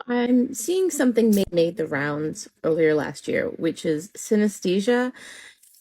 I'm seeing something made the rounds earlier last year, which is synesthesia,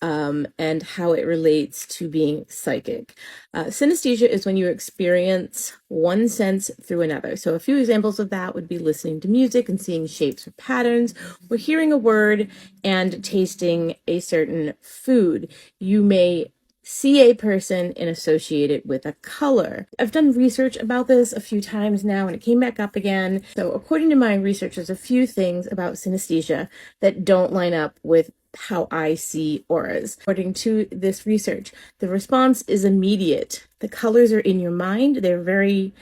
and how it relates to being psychic. Synesthesia is when you experience one sense through another. So a few examples of that would be listening to music and seeing shapes or patterns, or hearing a word and tasting a certain food. You may see a person and associate it with a color. I've done research about this a few times now and it came back up again. So according to my research, there's a few things about synesthesia that don't line up with how I see auras. According to this research, the response is immediate. The colors are in your mind. They're very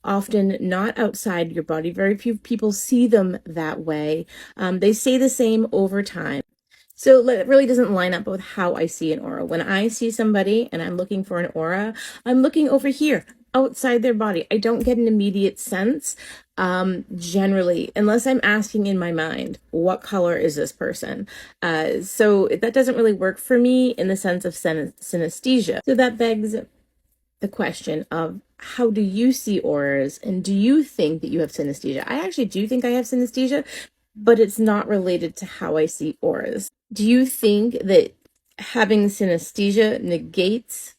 often not outside your body. Very few people see them that way. They stay the same over time. So it really doesn't line up with how I see an aura. When I see somebody and I'm looking for an aura, I'm looking over here, outside their body. I don't get an immediate sense, generally, unless I'm asking in my mind, what color is this person? So that doesn't really work for me in the sense of synesthesia. So that begs the question of, how do you see auras, and do you think that you have synesthesia? I actually do think I have synesthesia, but it's not related to how I see auras. Do you think that having synesthesia negates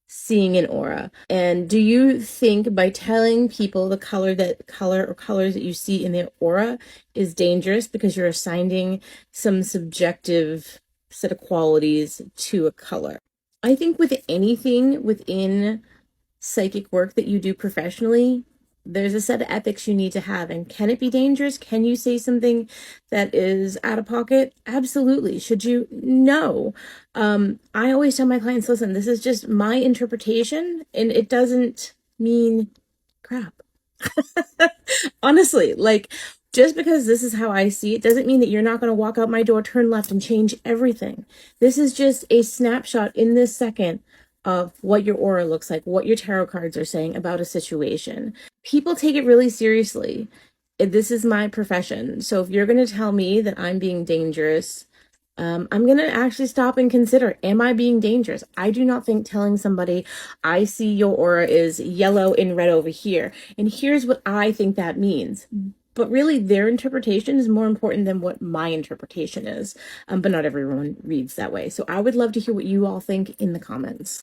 seeing an aura? And do you think by telling people the color or colors that you see in their aura is dangerous because you're assigning some subjective set of qualities to a color? I think with anything within psychic work that you do professionally, there's a set of ethics you need to have. And can it be dangerous? Can you say something that is out of pocket? Absolutely. Should you? No. I always tell my clients, listen, this is just my interpretation and it doesn't mean crap. Honestly, like, just because this is how I see it doesn't mean that you're not going to walk out my door, turn left, and change everything. This is just a snapshot in this second of what your aura looks like, what your tarot cards are saying about a situation. People take it really seriously. This is my profession. So if you're going to tell me that I'm being dangerous, I'm going to actually stop and consider, am I being dangerous? I do not think telling somebody, I see your aura is yellow and red over here, and here's what I think that means. But really, their interpretation is more important than what my interpretation is. But not everyone reads that way. So I would love to hear what you all think in the comments.